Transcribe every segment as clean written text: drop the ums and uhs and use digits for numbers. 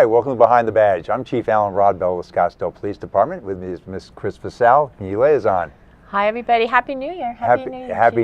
Hi, welcome to Behind the Badge. I'm Chief Alan Rodbell with Scottsdale Police Department. With me is Miss Chris Vassal, liaison. Hi, everybody. Happy New Year. Happy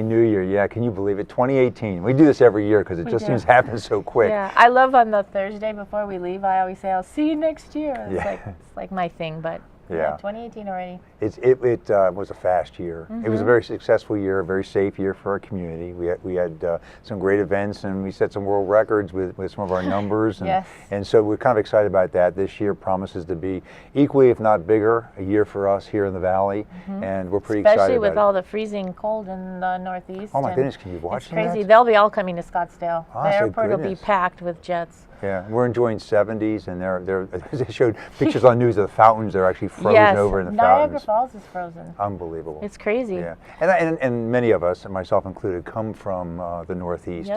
New Year. Yeah, can you believe it? 2018. We do this every year because it just seems to happen so quick. Yeah, I love on the Thursday before we leave, I always say, I'll see you next year. It's like my thing, but yeah, 2018 already. It was a fast year. It was a very successful year, a very safe year for our community. We had some great events, and we set some world records with some of our numbers. And, Yes. And so we're kind of excited about that. This year promises to be equally, if not bigger, a year for us here in the Valley, and we're pretty excited Especially with about all the freezing cold in the Northeast. Oh my goodness, can you watch that? It's crazy. They'll be all coming to Scottsdale. Oh, the so airport will be goodness. packed with jets. Yeah, we're enjoying 70s, and they showed pictures on news of the fountains. They're actually frozen over in the Niagara fountains. Falls is frozen. Unbelievable. It's crazy. Yeah, and many of us, and myself included, come from the Northeast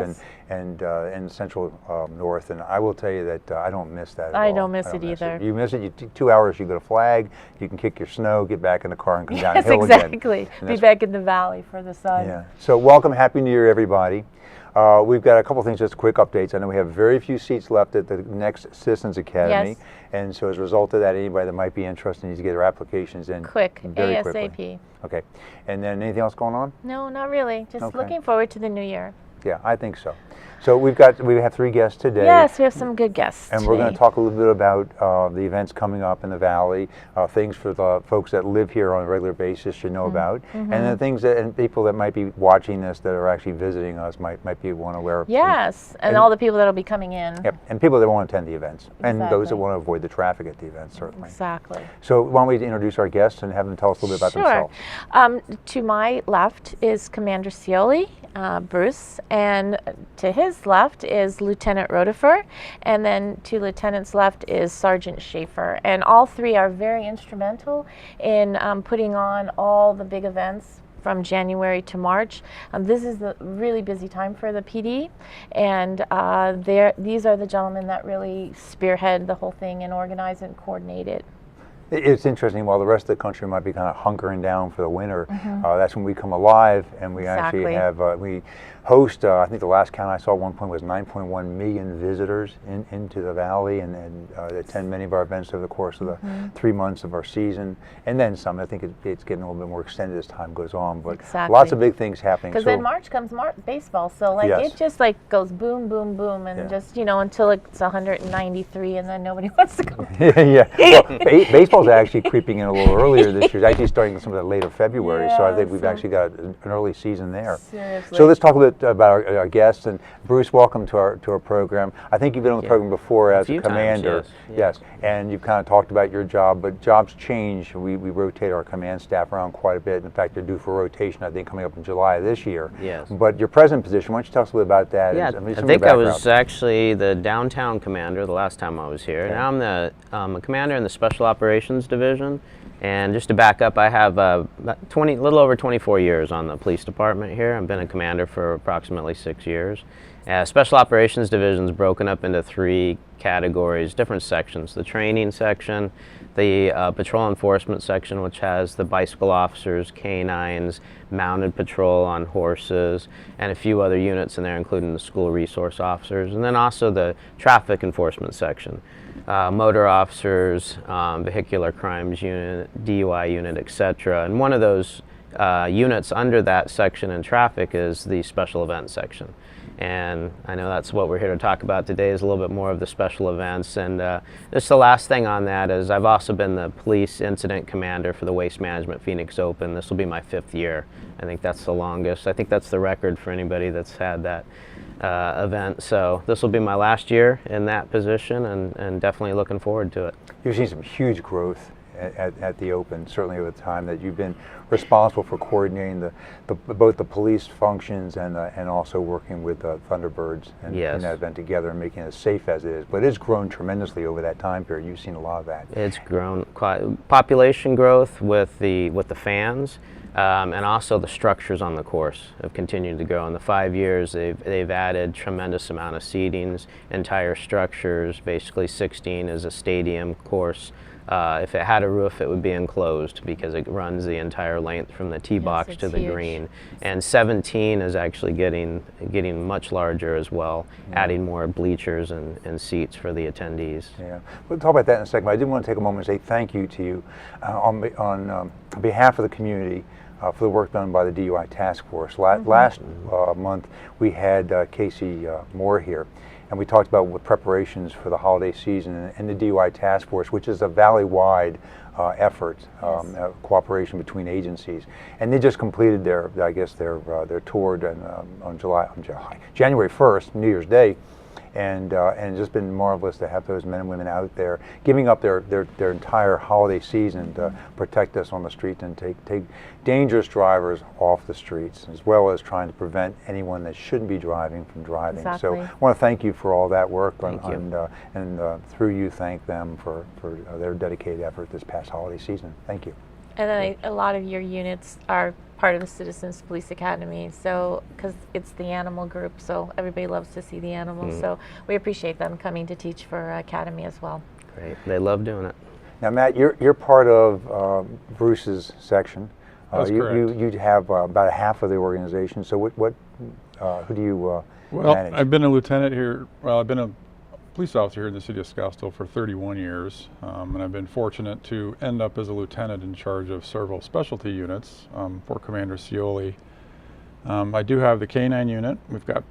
and the Central North, and I will tell you that I don't miss that at all. I don't miss it either. You miss it. 2 hours, you go to Flag, you can kick your snow, get back in the car, and come down the Yes, hill exactly. again. Be back in the Valley for the sun. Yeah. So welcome, Happy New Year, everybody. We've got a couple things, just quick updates. I know we have very few seats left at the next Citizens Academy, and so as a result of that, anybody that might be interested needs to get their applications in very ASAP. quickly. Okay, and then anything else going on? No, not really. Just looking forward to the new year. Yeah, I think so. So we have 3 guests today. Yes, we have some good guests And today. we're going to talk a little bit about the events coming up in the Valley, things for the folks that live here on a regular basis should know about, and then things that and people that might be watching this that are actually visiting us might be want to aware of. Yes, and all the people that will be coming in. Yep, and people that want to attend the events, and those that Exactly. want to avoid the traffic at the events, certainly. Exactly. So why don't we introduce our guests and have them tell us a little bit about themselves. To my left is Commander Scioli, Bruce, and to his left is Lieutenant Rotifer, and then to Lieutenant's left is Sergeant Schaefer. And all 3 are very instrumental in putting on all the big events from January to March. This is a really busy time for the PD, and these are the gentlemen that really spearhead the whole thing and organize and coordinate it. It's interesting, while the rest of the country might be kind of hunkering down for the winter, that's when we come alive, and we actually have, we host, I think the last count I saw at one point was 9.1 million visitors into the Valley, and attend many of our events over the course of the 3 months of our season, and then some. I think it's getting a little bit more extended as time goes on, but lots of big things happening. Because then March comes baseball, so like it just like goes boom, boom, boom, and just, you know, until it's 193, and then nobody wants to go. Well, baseball's actually creeping in a little earlier this year. It's actually starting some of that later February, so I think we've actually got an early season there. Seriously. So let's talk a bit about our guests. And Bruce, welcome to our program. I think you've been on the program before as a commander. Yes, and you've kind of talked about your job, but jobs change. We rotate our command staff around quite a bit. In fact, they're due for rotation, I think, coming up in July of this year. Yes. But your present position, why don't you tell us a little bit about that? Yeah, I think I was actually the downtown commander the last time I was here. Okay. Now I'm a commander in the Special Operations Division. And just to back up, I have a little over 24 years on the police department here. I've been a commander for approximately 6 years. Special Operations Division is broken up into 3 categories, different sections. The training section, the patrol enforcement section, which has the bicycle officers, canines, mounted patrol on horses, and a few other units in there, including the school resource officers, and then also the traffic enforcement section. Motor officers, vehicular crimes unit, DUI unit, etc. And one of those units under that section in traffic is the special events section. And I know that's what we're here to talk about today, is a little bit more of the special events. And just the last thing on that is I've also been the police incident commander for the Waste Management Phoenix Open. This will be my 5th year. I think that's the longest. I think that's the record for anybody that's had that event. So this will be my last year in that position, and definitely looking forward to it. You've seen some huge growth at the Open, certainly over the time that you've been responsible for coordinating both the police functions and also working with Thunderbirds and putting that event together and making it as safe as it is. But it's grown tremendously over that time period. You've seen a lot of that. It's grown quite. Population growth with the fans. And also the structures on the course have continued to grow. In the 5 years, they've added tremendous amount of seatings, entire structures. Basically 16 is a stadium course. If it had a roof, it would be enclosed because it runs the entire length from the tee box to the green. And 17 is actually getting much larger as well, adding more bleachers and seats for the attendees. Yeah, we'll talk about that in a second. But I did want to take a moment and say thank you to you on behalf of the community for the work done by the DUI task force. Last month we had Casey Moore here, and we talked about what preparations for the holiday season and the DUI task force, which is a valley-wide effort, cooperation between agencies. And they just completed their tour on January 1st, New Year's Day. And it's just been marvelous to have those men and women out there giving up their entire holiday season to protect us on the street and take dangerous drivers off the streets, as well as trying to prevent anyone that shouldn't be driving from driving. Exactly. So I want to thank you for all that work, Thank you. and through you thank them for their dedicated effort this past holiday season. Thank you. And then a lot of your units are part of the Citizens Police Academy, so because it's the animal group, so everybody loves to see the animals. So we appreciate them coming to teach for Academy as well. Great, they love doing it. Now, Matt, you're part of Bruce's section. That's correct. You have about half of the organization. So who do you manage? I've been a lieutenant here. Well, I've been a police officer here in the city of Scottsdale for 31 years, and I've been fortunate to end up as a lieutenant in charge of several specialty units for Commander Scioli. I do have the K9 unit. We've got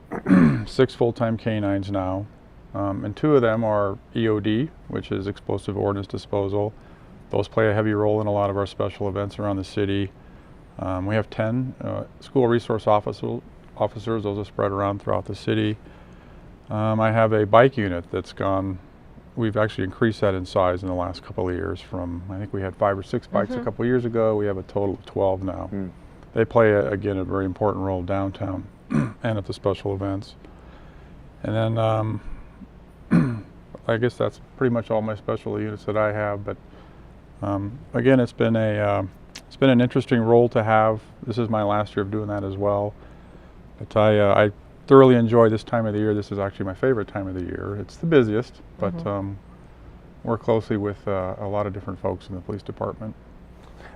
6 full-time K9s now, and 2 of them are EOD, which is explosive ordnance disposal. Those play a heavy role in a lot of our special events around the city. We have 10 school resource officers. Those are spread around throughout the city. I have a bike unit that's gone, we've actually increased that in size in the last couple of years from, I think we had 5 or 6 bikes a couple of years ago. We have a total of 12 now. They play, again, a very important role downtown and at the special events. And then I guess that's pretty much all my special units that I have. But again, it's been an interesting role to have. This is my last year of doing that as well. But I thoroughly enjoy this time of the year. This is actually my favorite time of the year. It's the busiest, but work closely with a lot of different folks in the police department.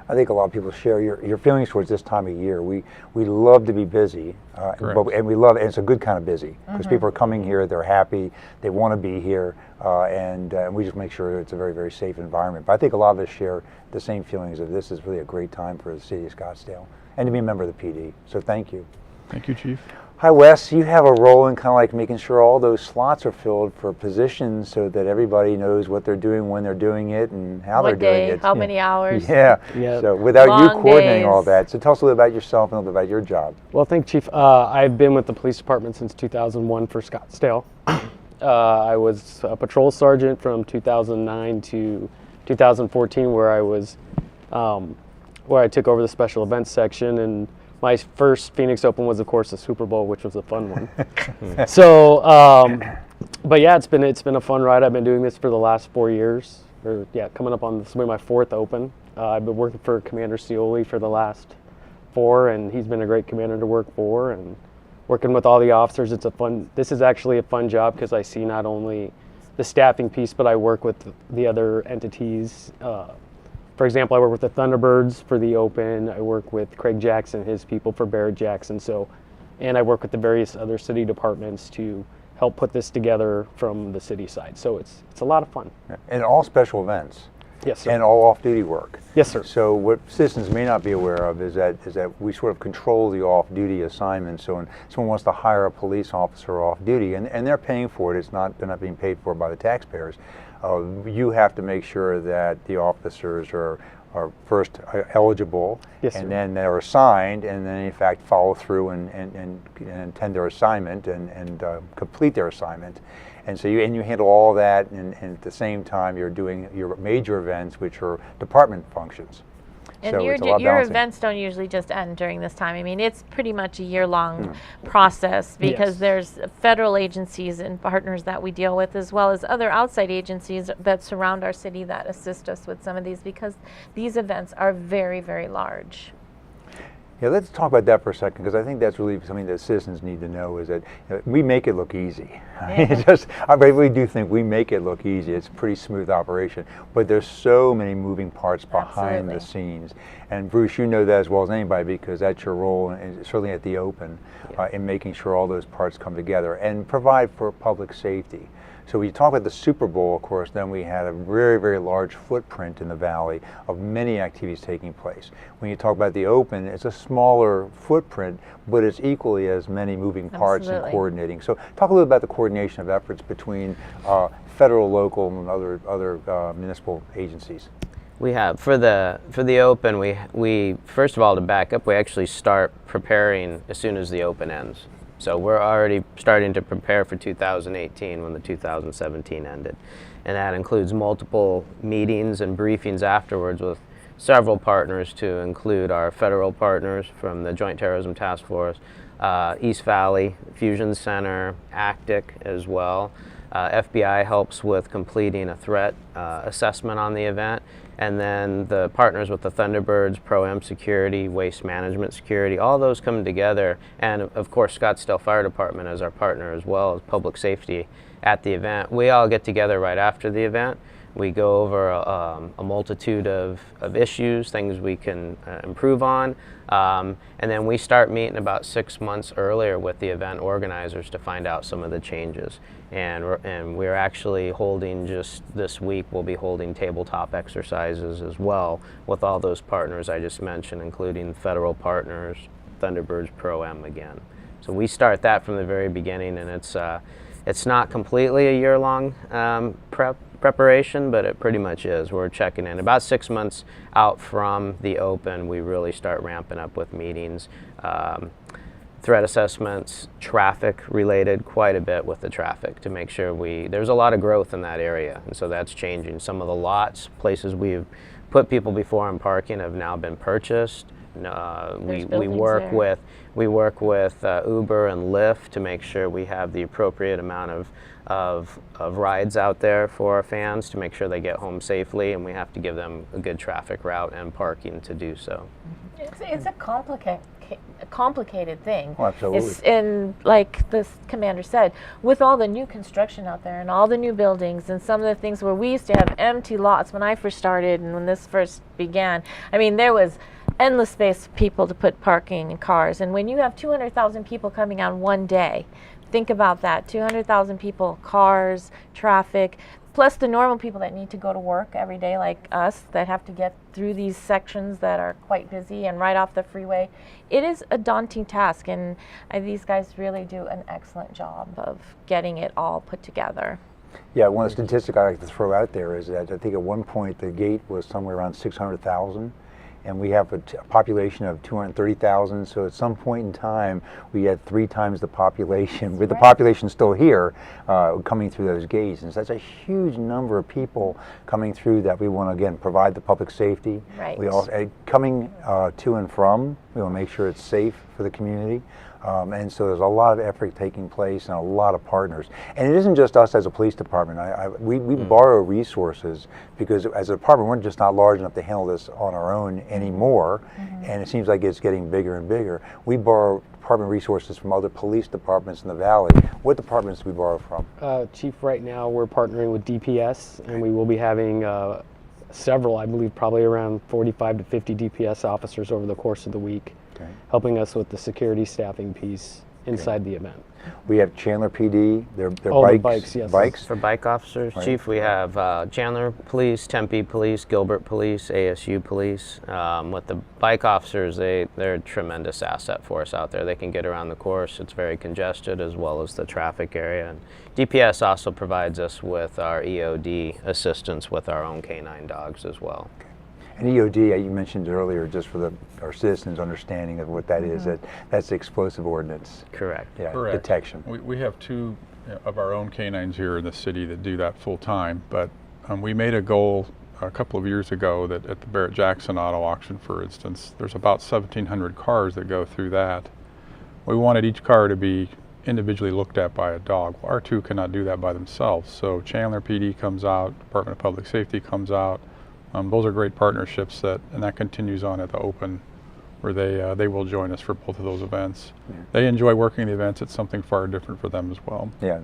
I think a lot of people share your feelings towards this time of year. We love to be busy, and we love, and it's a good kind of busy, because people are coming here, they're happy, they want to be here, and we just make sure it's a very, very safe environment. But I think a lot of us share the same feelings of this is really a great time for the city of Scottsdale, and to be a member of the PD. So thank you. Thank you, Chief. Hi, Wes. You have a role in kind of like making sure all those slots are filled for positions so that everybody knows what they're doing, when they're doing it, and how they're doing it. How many hours. Yeah. So without you coordinating all that, so tell us a little about yourself and a little bit about your job. Well, thank you, Chief. I've been with the police department since 2001 for Scottsdale. I was a patrol sergeant from 2009 to 2014, where I took over the special events section, and my first Phoenix Open was, of course, the Super Bowl, which was a fun one. So, but yeah, it's been a fun ride. I've been doing this for the last 4 years, or yeah, coming up on this will be my 4th Open. I've been working for Commander Scioli for the last 4, and he's been a great commander to work for. And working with all the officers, this is actually a fun job because I see not only the staffing piece, but I work with the other entities. For example, I work with the Thunderbirds for the Open. I work with Craig Jackson and his people for Barrett Jackson. And I work with the various other city departments to help put this together from the city side. So it's a lot of fun. And all special events. Yes, sir. And all off-duty work. Yes, sir. So what citizens may not be aware of is that we sort of control the off-duty assignments. So when someone wants to hire a police officer off-duty, and they're paying for it, they're not being paid for by the taxpayers. You have to make sure that the officers are first eligible, yes, and sir. then they're assigned, and then in fact follow through and attend their assignment and complete their assignment. And so you handle all that, and at the same time you're doing your major events, which are department functions. And So your events don't usually just end during this time. I mean, it's pretty much a year-long process, because there's federal agencies and partners that we deal with, as well as other outside agencies that surround our city that assist us with some of these, because these events are very, very large. Yeah, let's talk about that for a second, because I think that's really something that citizens need to know, is that we make it look easy. I really do think we make it look easy. It's a pretty smooth operation, but there's so many moving parts behind the scenes. And Bruce, you know that as well as anybody, because that's your role, and certainly at the Open, in making sure all those parts come together and provide for public safety. So when you talk about the Super Bowl, of course, then we had a very, very large footprint in the Valley of many activities taking place. When you talk about the Open, it's a smaller footprint, but it's equally as many moving parts and coordinating. So talk a little about the coordination of efforts between federal, local, and other municipal agencies. We have, for the Open, we first of all, to back up, we actually start preparing as soon as the Open ends. So we're already starting to prepare for 2018 when the 2017 ended. And that includes multiple meetings and briefings afterwards with several partners, to include our federal partners from the Joint Terrorism Task Force, East Valley Fusion Center, ACTIC as well. FBI helps with completing a threat assessment on the event. And then the partners with the Thunderbirds, Pro-Am Security, Waste Management Security, all those come together. And of course, Scottsdale Fire Department as our partner, as well as Public Safety at the event. We all get together right after the event. We go over a multitude of issues, things we can improve on. And then we start meeting about 6 months earlier with the event organizers to find out some of the changes. And we're actually holding, just this week, we'll be holding tabletop exercises as well with all those partners I just mentioned, including federal partners, Thunderbirds, Pro-Am again. So we start that from the very beginning, and it's not completely a year-long preparation, but it pretty much is. We're checking in. About 6 months out from the Open, we really start ramping up with meetings, threat assessments, traffic related, quite a bit with the traffic, to make sure there's a lot of growth in that area, and so that's changing. Some of the lots, places we've put people before in parking, have now been purchased. We work with Uber and Lyft to make sure we have the appropriate amount of rides out there for our fans, to make sure they get home safely, and we have to give them a good traffic route and parking to do so. It's a complicated thing. Oh, absolutely. And like the commander said, with all the new construction out there and all the new buildings and some of the things where we used to have empty lots when I first started and when this first began, I mean, there was endless space for people to put parking and cars. And when you have 200,000 people coming on one day, think about that. 200,000 people, cars, traffic, plus the normal people that need to go to work every day, like us, that have to get through these sections that are quite busy and right off the freeway. It is a daunting task, and these guys really do an excellent job of getting it all put together. Yeah, one of the statistics I like to throw out there is that I think at one point the gate was somewhere around 600,000. And we have a population of 230,000, so at some point in time we had 3 times the population, with the population still here, coming through those gates. And so that's a huge number of people coming through that we want to, again, provide the public safety. Right. We also, coming to and from, we want to make sure it's safe for the community. And so there's a lot of effort taking place and a lot of partners. And it isn't just us as a police department. We borrow resources, because as a department we're just not large enough to handle this on our own anymore. And it seems like it's getting bigger and bigger. We borrow department resources from other police departments in the Valley. What departments do we borrow from? Chief, right now we're partnering with DPS, and we will be having several, I believe probably around 45 to 50 DPS officers over the course of the week. Okay. Helping us with the security staffing piece inside the event. We have Chandler PD, their bikes, yes. Bikes? For bike officers, right. Chief, we have Chandler Police, Tempe Police, Gilbert Police, ASU Police. With the bike officers, they're a tremendous asset for us out there. They can get around the course. It's very congested, as well as the traffic area. And DPS also provides us with our EOD assistance with our own canine dogs as well. Okay. And EOD, you mentioned earlier, just for our citizens' understanding of what that is, that's the explosive ordnance. Correct. Yeah, correct. Detection. We have 2 of our own canines here in the city that do that full time, but we made a goal a couple of years ago that at the Barrett-Jackson auto auction, for instance, there's about 1,700 cars that go through that. We wanted each car to be individually looked at by a dog. Well, our 2 cannot do that by themselves, so Chandler PD comes out, Department of Public Safety comes out. Those are great partnerships, and that continues on at the Open where they will join us for both of those events. They enjoy working the events. It's something far different for them as well. Yeah.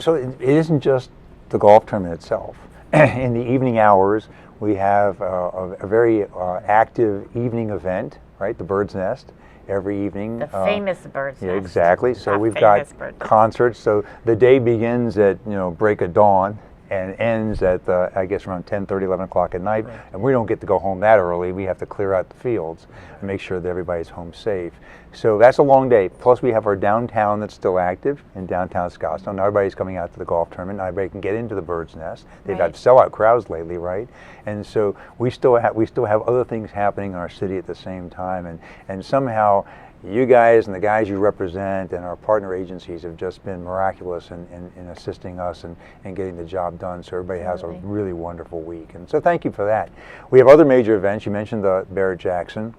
So it isn't just the golf tournament itself. In the evening hours, we have a very active evening event, right? The Bird's Nest. Every evening. The famous Bird's Yeah, Nest. exactly. So we've got concerts. So the day begins at break of dawn and ends at I guess around 10:30, 11 o'clock at night. Right. And we don't get to go home that early. We have to clear out the fields and make sure that everybody's home safe. So that's a long day. Plus we have our downtown that's still active in downtown Scottsdale. Now everybody's coming out to the golf tournament. Now everybody can get into the Bird's Nest. They've had sellout crowds lately, right? And so we still have other things happening in our city at the same time. And somehow you guys and the guys you represent and our partner agencies have just been miraculous in assisting us and getting the job done, so everybody has a really wonderful week. And so thank you for that. We have other major events. You mentioned the Barrett-Jackson.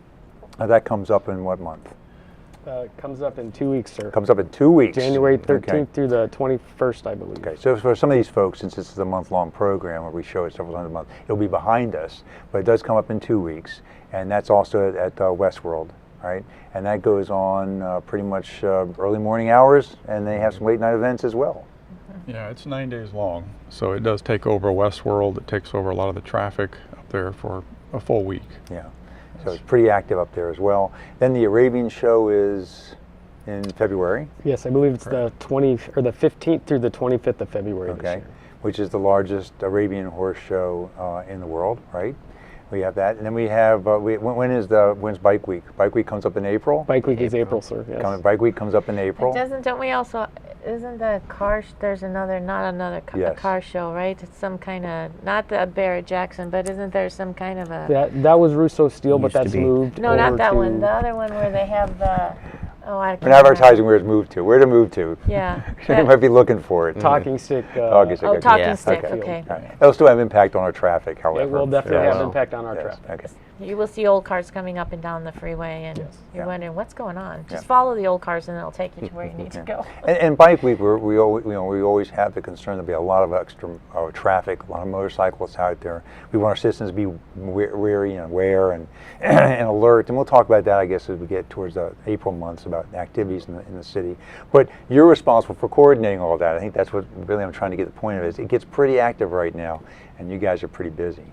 That comes up in what month? Comes up in 2 weeks, sir. Comes up in 2 weeks. January 13th through the 21st, I believe. Okay, so for some of these folks, since this is a month-long program where we show it several times a month, it'll be behind us, but it does come up in 2 weeks, and that's also at Westworld. Right, and that goes on pretty much early morning hours, and they have some late night events as well. Yeah, it's 9 days long, so it does take over Westworld. It takes over a lot of the traffic up there for a full week. Yeah, so it's pretty active up there as well. Then the Arabian Show is in February. Yes, I believe it's the 15th through the 25th of February. Okay, this year. Which is the largest Arabian horse show in the world, right? We have that, and then we have. When's Bike Week? Bike Week comes up in April. Bike Week is April, sir. Yes. Bike Week comes up in April. Don't we also? Isn't the car? There's a car show, right? It's some kind of not the Barrett-Jackson, but isn't there some kind of a? That was Russo Steel, but that's moved. No, not that one. The other one where they have the. We're not advertising where it's moved to. Where to move to? Yeah. You might be looking for it. Talking Stick. Talking Stick. Okay. Right. It'll still have impact on our traffic, however. It will definitely have impact on our traffic. Okay. You will see old cars coming up and down the freeway, and you're wondering what's going on. Just follow the old cars, and it'll take you to where you need to go. And Bike Week, we always have the concern there'll be a lot of extra traffic, a lot of motorcyclists out there. We want our citizens to be wary and aware and alert, and we'll talk about that, I guess, as we get towards the April months about activities in the city. But you're responsible for coordinating all of that. I think that's what really I'm trying to get the point of is. It gets pretty active right now, and you guys are pretty busy.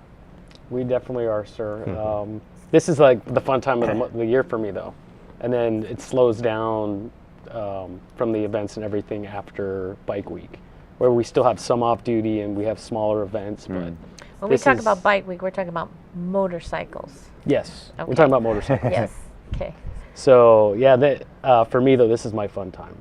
We definitely are, sir. This is like the fun time of the year for me, though. And then it slows down from the events and everything after Bike Week, where we still have some off duty and we have smaller events. But when we talk about Bike Week, we're talking about motorcycles. Yes, we're talking about motorcycles. Yes. Okay. So yeah, for me though, this is my fun time.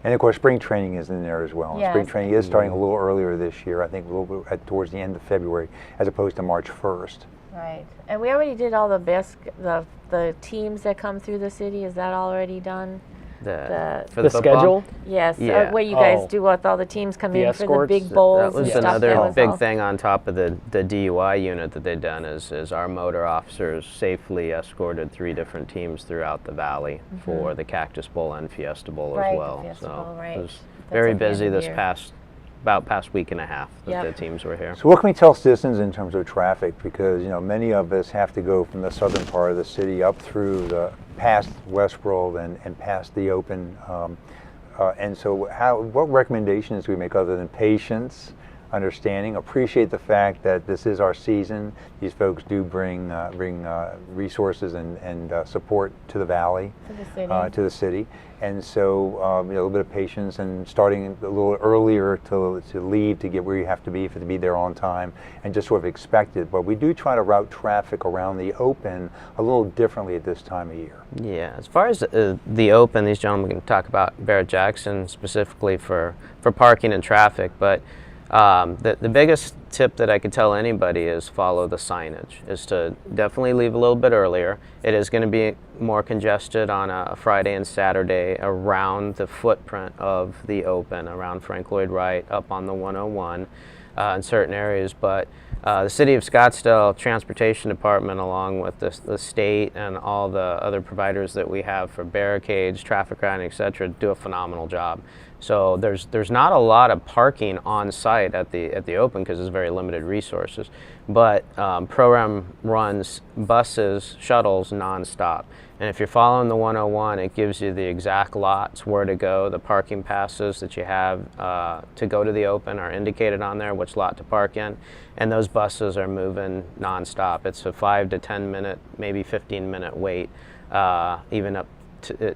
And of course, spring training is in there as well. Yes. Spring training is starting a little earlier this year. I think a little bit towards the end of February, as opposed to March 1st. Right. And we already did all the teams that come through the city. Is that already done? For the schedule? Yes. Yeah. What you guys do with all the teams come in for the big bowls. That was another big thing on top of the DUI unit that they've done is our motor officers safely escorted 3 different teams throughout the valley for the Cactus Bowl and Fiesta Bowl as well. The Fiesta Bowl, it was very busy this past week and a half that the teams were here. So what can we tell citizens in terms of traffic? Because many of us have to go from the southern part of the city up through past Westworld and past the Open. And so what recommendations do we make other than patience, understanding, appreciate the fact that this is our season. These folks do bring resources and support to the valley, to the city. And so a little bit of patience and starting a little earlier to leave to get where you have to be there on time and just sort of expect it. But we do try to route traffic around the Open a little differently at this time of year. Yeah, as far as the Open, these gentlemen can talk about Barrett-Jackson specifically for parking and traffic, but the biggest tip that I could tell anybody is follow the signage, is to definitely leave a little bit earlier. It is going to be more congested on a Friday and Saturday around the footprint of the Open, around Frank Lloyd Wright, up on the 101 in certain areas, but the City of Scottsdale Transportation Department, along with the state and all the other providers that we have for barricades, traffic routing, etc., do a phenomenal job. So there's not a lot of parking on site at the Open because there's very limited resources. But program runs buses, shuttles nonstop. And if you're following the 101, it gives you the exact lots where to go. The parking passes that you have to go to the Open are indicated on there, which lot to park in. And those buses are moving nonstop. It's a 5 to 10 minute, maybe 15-minute wait, even up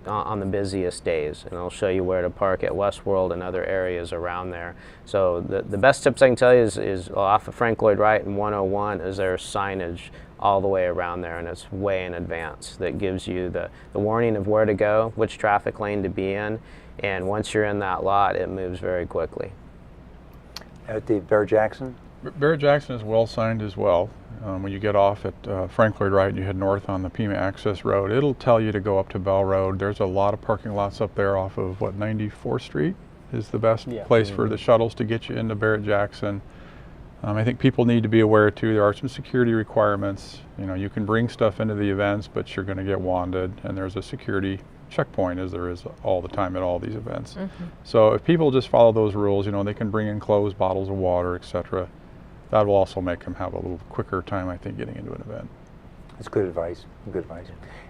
on the busiest days, and I'll show you where to park at Westworld and other areas around there. So the best tips I can tell you is off of Frank Lloyd Wright and 101 is there signage all the way around there, and it's way in advance that gives you the warning of where to go, which traffic lane to be in, and once you're in that lot, it moves very quickly. At the Barrett-Jackson? Barrett-Jackson is well signed as well. When you get off at Frank Lloyd Wright and you head north on the Pima Access Road, it'll tell you to go up to Bell Road. There's a lot of parking lots up there off of, 94th Street is the best place for the shuttles to get you into Barrett-Jackson. I think people need to be aware too, there are some security requirements. You know, you can bring stuff into the events, but you're going to get wanded, and there's a security checkpoint as there is all the time at all these events. So if people just follow those rules, you know, they can bring in clothes, bottles of water, etc. That will also make them have a little quicker time, I think, getting into an event. That's good advice. Good advice.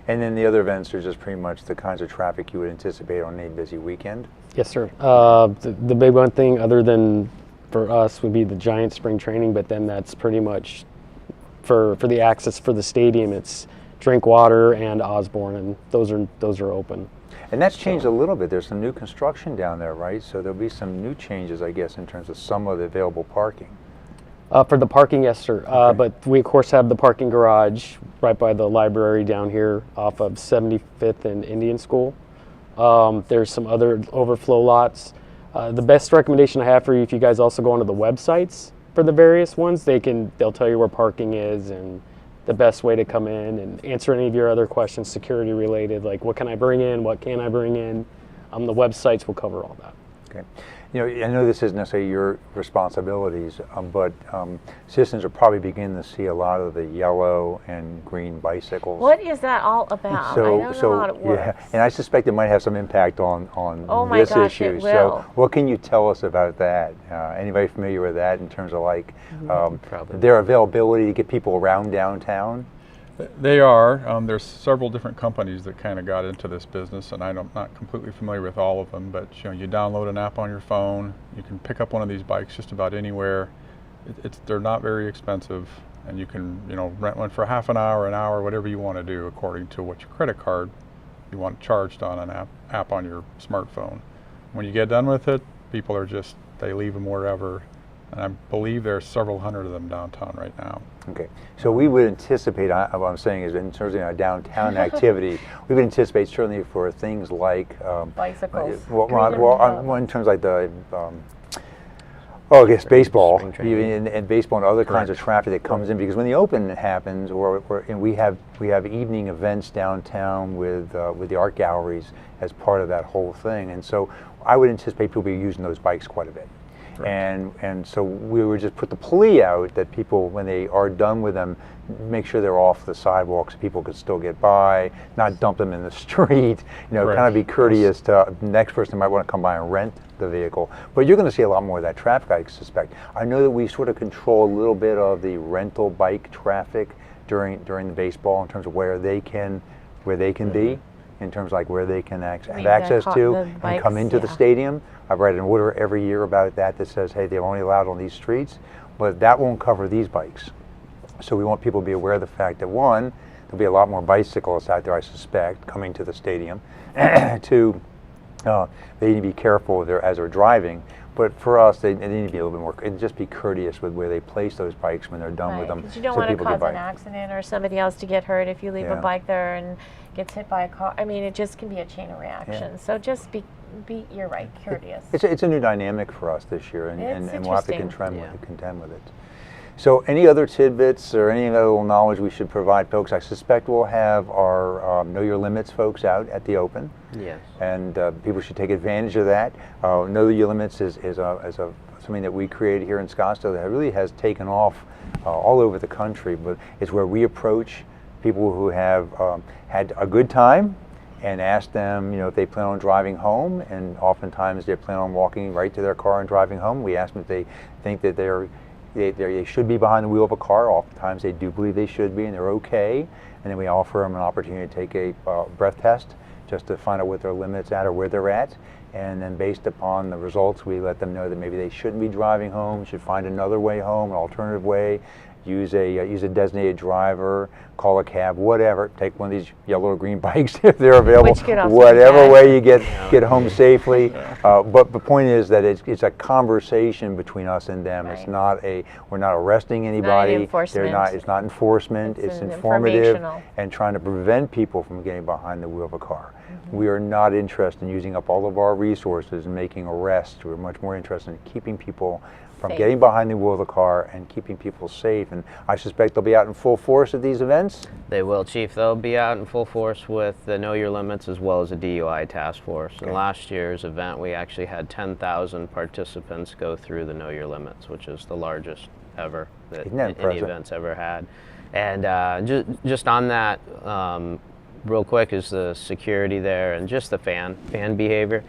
And then the other events are just pretty much the kinds of traffic you would anticipate on a busy weekend? Yes, sir. The big one thing, other than for us, would be the giant spring training, but then that's pretty much for the access for the stadium. It's Drinkwater and Osborne, and those are open. And that's changed a little bit. There's some new construction down there, right? So there'll be some new changes, I guess, in terms of some of the available parking. For the parking, yes, sir. Okay. But we, of course, have the parking garage right by the library down here off of 75th and Indian School. There's some other overflow lots. The best recommendation I have for you, if you guys also go onto the websites for the various ones, they'll tell you where parking is and the best way to come in and answer any of your other questions, security related, like what can I bring in, what can I bring in. The websites will cover all that. Okay. You know, I know this isn't necessarily your responsibilities, but citizens are probably beginning to see a lot of the yellow and green bicycles. What is that all about? I don't know how it works. Yeah, and I suspect it might have some impact on my this gosh, issue. it So, will. what can you tell us about that? Anybody familiar with that in terms of like their availability to get people around downtown? They are. There's several different companies that kind of got into this business, and I'm not completely familiar with all of them, but you know, you download an app on your phone, you can pick up one of these bikes just about anywhere. They're not very expensive, and you can, you know, rent one for half an hour, whatever you want to do according to what your credit card you want charged on an app on your smartphone. When you get done with it, people are just, they leave them wherever. And I believe there are several hundred of them downtown right now. Okay, so we would anticipate, what I'm saying is in terms of our downtown activity, we would anticipate certainly for things like Bicycles. In terms like the, I guess baseball, even and baseball and other kinds of traffic that comes in, because when the Open happens, and we have evening events downtown with the art galleries as part of that whole thing, and so I would anticipate people be using those bikes quite a bit. And so we would just put the plea out that people, when they are done with them, make sure they're off the sidewalks so people could still get by, not dump them in the street, you know, kind of be courteous to the next person who might want to come by and rent the vehicle. But you're going to see a lot more of that traffic, I suspect. I know that we sort of control a little bit of the rental bike traffic during the baseball in terms of where they can be, in terms of like where they can have access to and come into the stadium. I write an order every year about that says, hey, they're only allowed on these streets, but that won't cover these bikes. So we want people to be aware of the fact that, one, there'll be a lot more bicyclists out there, I suspect, coming to the stadium. Two, they need to be careful as they're driving. But for us, they need to be a little bit more, and just be courteous with where they place those bikes when they're done with them. Because you don't want to cause an accident or somebody else to get hurt if you leave a bike there and gets hit by a car. I mean, it just can be a chain of reaction. So just be you're right, courteous. It's a new dynamic for us this year, and we'll have to contend with it. So any other tidbits or any other little knowledge we should provide folks? I suspect we'll have our Know Your Limits folks out at the Open. Yes. And people should take advantage of that. Know Your Limits is something that we created here in Scottsdale that really has taken off all over the country, but it's where we approach people who have had a good time and ask them, if they plan on driving home, and oftentimes they plan on walking right to their car and driving home. We ask them if they think that they should be behind the wheel of a car. Oftentimes they do believe they should be and they're okay. And then we offer them an opportunity to take a breath test just to find out what their limit's at or where they're at. And then based upon the results, we let them know that maybe they shouldn't be driving home, should find another way home, an alternative way, use a designated driver, call a cab, whatever. Take one of these yellow or green bikes if they're available. Whatever way you get home safely. But the point is that it's a conversation between us and them. Right. It's not we're not arresting anybody. It's not enforcement. It's informative and trying to prevent people from getting behind the wheel of a car. Mm-hmm. We are not interested in using up all of our resources and making arrests. We're much more interested in keeping people from getting behind the wheel of the car and keeping people safe. And I suspect they'll be out in full force at these events. They will, Chief. They'll be out in full force with the Know Your Limits as well as a DUI task force. Okay. In last year's event, we actually had 10,000 participants go through the Know Your Limits, which is the largest ever that any event's ever had. And just on that, real quick, is the security there and just the fan behavior.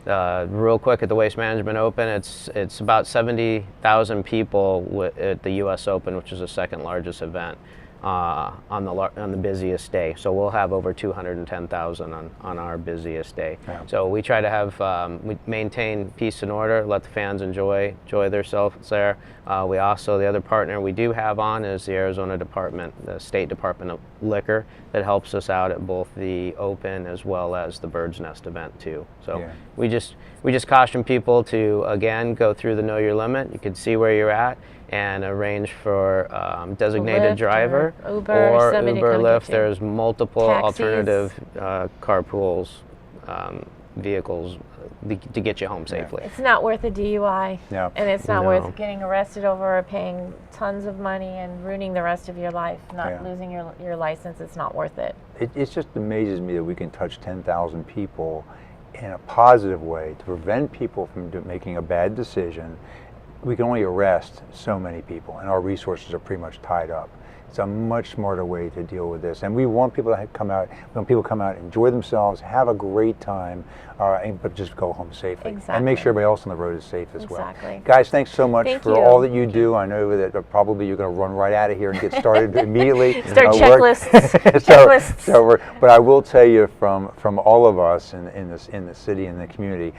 Real quick, at the Waste Management Open, it's about 70,000 people at the U.S. Open, which is the second largest event on the busiest day. So we'll have over 210,000 on our busiest day. Yeah. So we try to have we maintain peace and order, let the fans enjoy themselves there. We also, the other partner we do have on is the Arizona Department, the State Department of Liquor, that helps us out at both the Open as well as the Bird's Nest event too. So yeah. we just caution people to, again, go through the Know Your Limit. You can see where you're at and arrange for designated driver or Uber, Lyft. There's multiple alternative carpools, vehicles to get you home safely. It's not worth a DUI, and it's not worth getting arrested over or paying tons of money and ruining the rest of your life, losing your license. It's not worth it. It just amazes me that we can touch 10,000 people in a positive way to prevent people from making a bad decision. We can only arrest so many people, and our resources are pretty much tied up. It's a much smarter way to deal with this, and we want people to come out. When people come out, enjoy themselves, have a great time, but just go home safely, and make sure everybody else on the road is safe as well. Guys, thanks so much for all that you do. I know that probably you're going to run right out of here and get started immediately. Start checklists. But I will tell you, from all of us in the city and the community,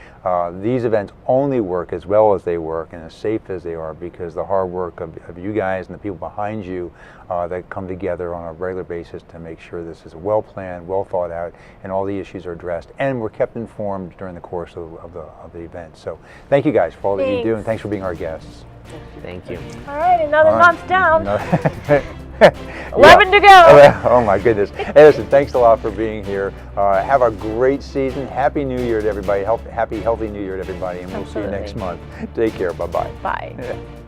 these events only work as well as they work and as safe as they are because the hard work of you guys and the people behind you that come together on a regular basis to make sure this is well planned, well thought out, and all the issues are addressed, and we're kept informed during the course of the event. So thank you guys for all that you do, and thanks for being our guests. Thank you. All right, another month down. 11 to go. Oh my goodness. Hey, listen, thanks a lot for being here. Have a great season. Happy New Year to everybody. Happy, healthy New Year to everybody, and we'll see you next month. Take care. Bye-bye. Bye.